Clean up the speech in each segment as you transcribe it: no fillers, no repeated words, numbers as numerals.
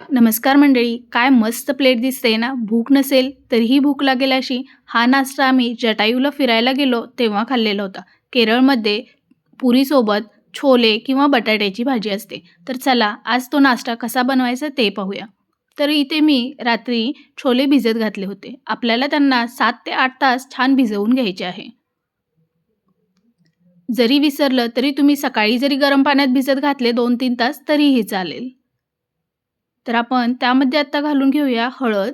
नमस्कार मंडळी. काय मस्त प्लेट दिसते ना. भूक नसेल तरीही भूक लागेल अशी हा नाश्ता आम्ही जटायूला फिरायला गेलो तेव्हा खाल्लेला होता. केरळमध्ये पुरीसोबत छोले किंवा बटाट्याची भाजी असते. तर चला आज तो नाश्ता कसा बनवायचा ते पाहूया. तर इथे मी रात्री छोले भिजत घातले होते. आपल्याला त्यांना 7 ते 8 तास छान भिजवून घ्यायचे आहे. जरी विसरलं तरी तुम्ही सकाळी जरी गरम पाण्यात भिजत घातले 2-3 तास तरीही चालेल. तर आपण त्यामध्ये आता घालून घेऊया हळद.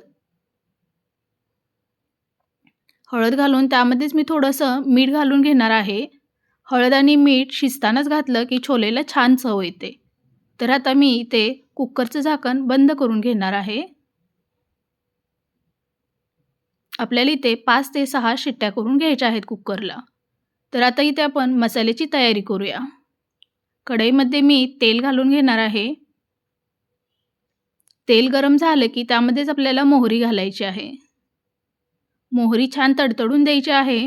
हळद घालून त्यामध्येच मी थोडंसं मीठ घालून घेणार आहे. हळद आणि मीठ शिजतानाच घातलं की छोलेला छान चव येते. तर आता मी इथे कुकरचं झाकण बंद करून घेणार आहे. आपल्याला इथे 5 ते 6 शिट्ट्या करून घ्यायच्या आहेत कुकरला. तर आता इथे आपण मसाल्याची तयारी करूया. कढईमध्ये मी तेल घालून घेणार आहे. तेल गरम झालं की त्यामध्येच आपल्याला मोहरी घालायची आहे. मोहरी छान तडतडून द्यायची आहे.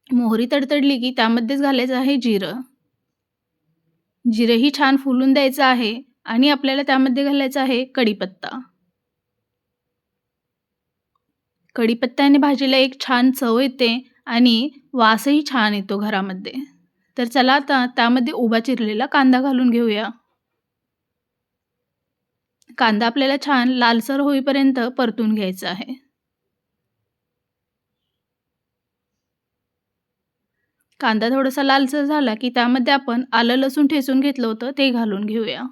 मोहरी तडतडली की त्यामध्येच घालायचं आहे जिरं. जिरंही छान फुलून द्यायचं आहे आणि आपल्याला त्यामध्ये घालायचा आहे कढीपत्ता. कढीपत्त्याने भाजीला एक छान चव येते आणि वासही छान येतो घरामध्ये. तर चला आता त्यामध्ये उभा चिरलेला कांदा घालून घेऊया. कांदा आपल्याला छान लालसर होईपर्यंत परतून घ्यायचा आहे. कांदा थोडासा लालसर झाला की त्यामध्ये आपण आलं लसूण ठेचून घेतलं होतं ते घालून घेऊया.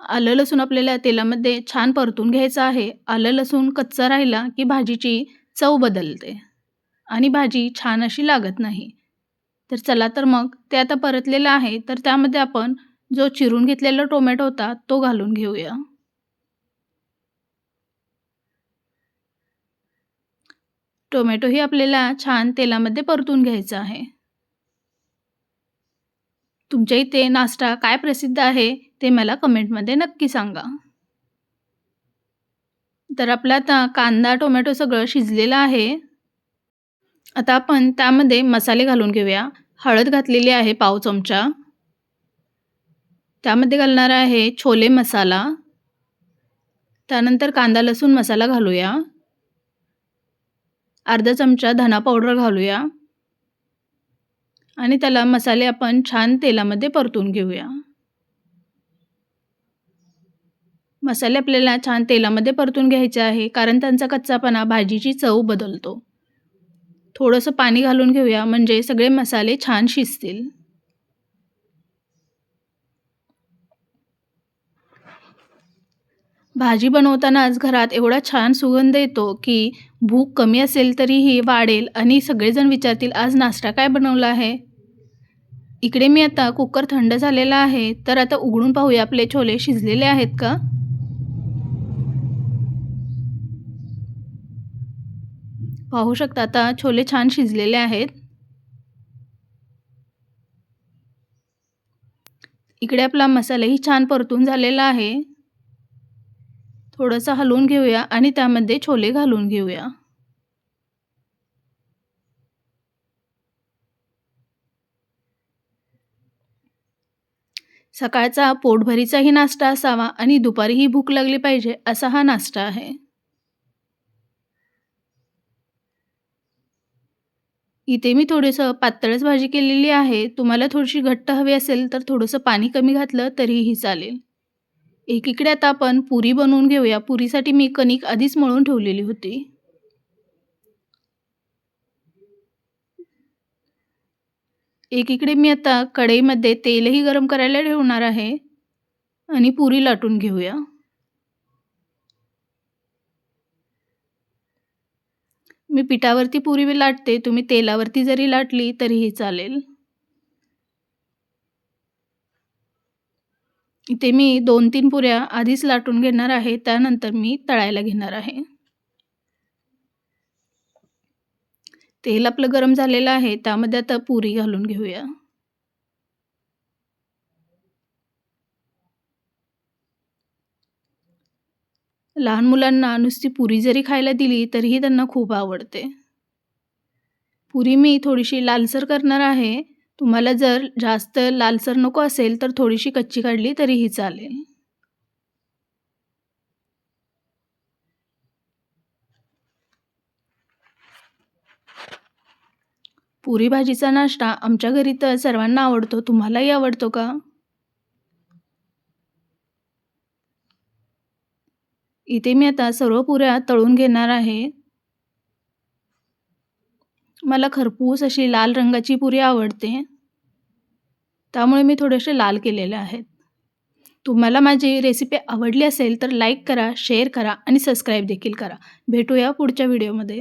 आलं लसूण आपल्याला तेलामध्ये छान परतून घ्यायचं आहे. आलं लसूण कच्चा राहिला की भाजीची चव बदलते आणि भाजी छान अशी लागत नाही. तर चला तर मग ते आता परतलेलं आहे, तर त्यामध्ये आपण जो चिरून घेतलेला टोमॅटो होता तो घालून घेऊया. टोमॅटोही आपल्याला छान तेलामध्ये परतून घ्यायचा आहे. तुमच्या इथे नाश्ता काय प्रसिद्ध आहे ते मला कमेंटमध्ये नक्की सांगा. तर आपला आता कांदा, टोमॅटो सगळं शिजलेलं आहे. आता आपण त्यामध्ये मसाले घालून घेऊया. हळद घातलेली आहे पाव चमचा. त्यामध्ये घालणार आहे छोले मसाला. त्यानंतर कांदा लसूण मसाला घालूया. अर्धा चमचा धना पावडर घालूया आणि त्याला मसाले आपण छान तेलामध्ये परतून घेऊया. मसाले आपल्याला छान तेलामध्ये परतून घ्यायचे आहे कारण त्यांचा कच्चापणा भाजीची चव बदलतो. थोडंसं पाणी घालून घेऊया म्हणजे सगळे मसाले छान शिजतील. भाजी बनवतानाच घरात एवढा छान सुगंध येतो की भूक कमी असेल तरीही वाढेल आणि सगळेजण विचारतील आज नाश्ता काय बनवला आहे. इकडे मी आता कुकर थंड झालेला आहे, तर आता उघडून पाहूया आपले छोले शिजलेले आहेत का. पाहू शकता आता छोले छान शिजलेले आहेत. इकडे आपला मसालाही छान परतून झालेला आहे. थोडंसं हलवून घेऊया आणि त्यामध्ये छोले घालून घेऊया. सकाळचा पोटभरीचाही नाश्ता असावा आणि दुपारीही भूक लागली पाहिजे असा हा नाश्ता आहे. इथे मी थोडंसं पातळच भाजी केलेली आहे. तुम्हाला थोडीशी घट्ट हवी असेल तर थोडंसं पाणी कमी घातलं तरीही चालेल. एकीकडे आता आपण पुरी बनवून घेऊया. पुरीसाठी मी कणिक आधीच मळून ठेवलेली होती. एकीकडे मी आता कढईमध्ये तेलही गरम करायला ठेवणार आहे आणि पुरी लाटून घेऊया. मी पिठावरती पुरी लाटते. तुम्ही तेलावरती जरी लाटली तरीही चालेल. इथे मी 2-3 पुऱ्या आधीच लाटून घेणार आहे. त्यानंतर मी तळायला घेणार आहे. तेल आपलं गरम झालेलं आहे. त्यामध्ये आता पुरी घालून घेऊया. लहान मुलांना नुसती पुरी जरी खायला दिली तरीही त्यांना खूप आवडते. पुरी मी थोडीशी लालसर करणार आहे. तुम्हाला जर जास्त लालसर नको असेल तर थोडीशी कच्ची काढली तरीही चालेल. पुरी भाजीचा नाश्ता आमच्या घरी तर सर्वांना आवडतो. तुम्हालाही आवडतो का? इथे मी आता सर्व पुऱ्या तळून घेणार आहे. मला खरपूस अशी लाल रंगाची पुरी आवडते. त्यामुळे मी थोडेसे लाल केलेले आहेत. तुम्हाला माझी रेसिपी आवडली असेल तर लाईक करा, शेअर करा आणि सबस्क्राईब देखील करा. भेटूया पुढच्या व्हिडिओमध्ये.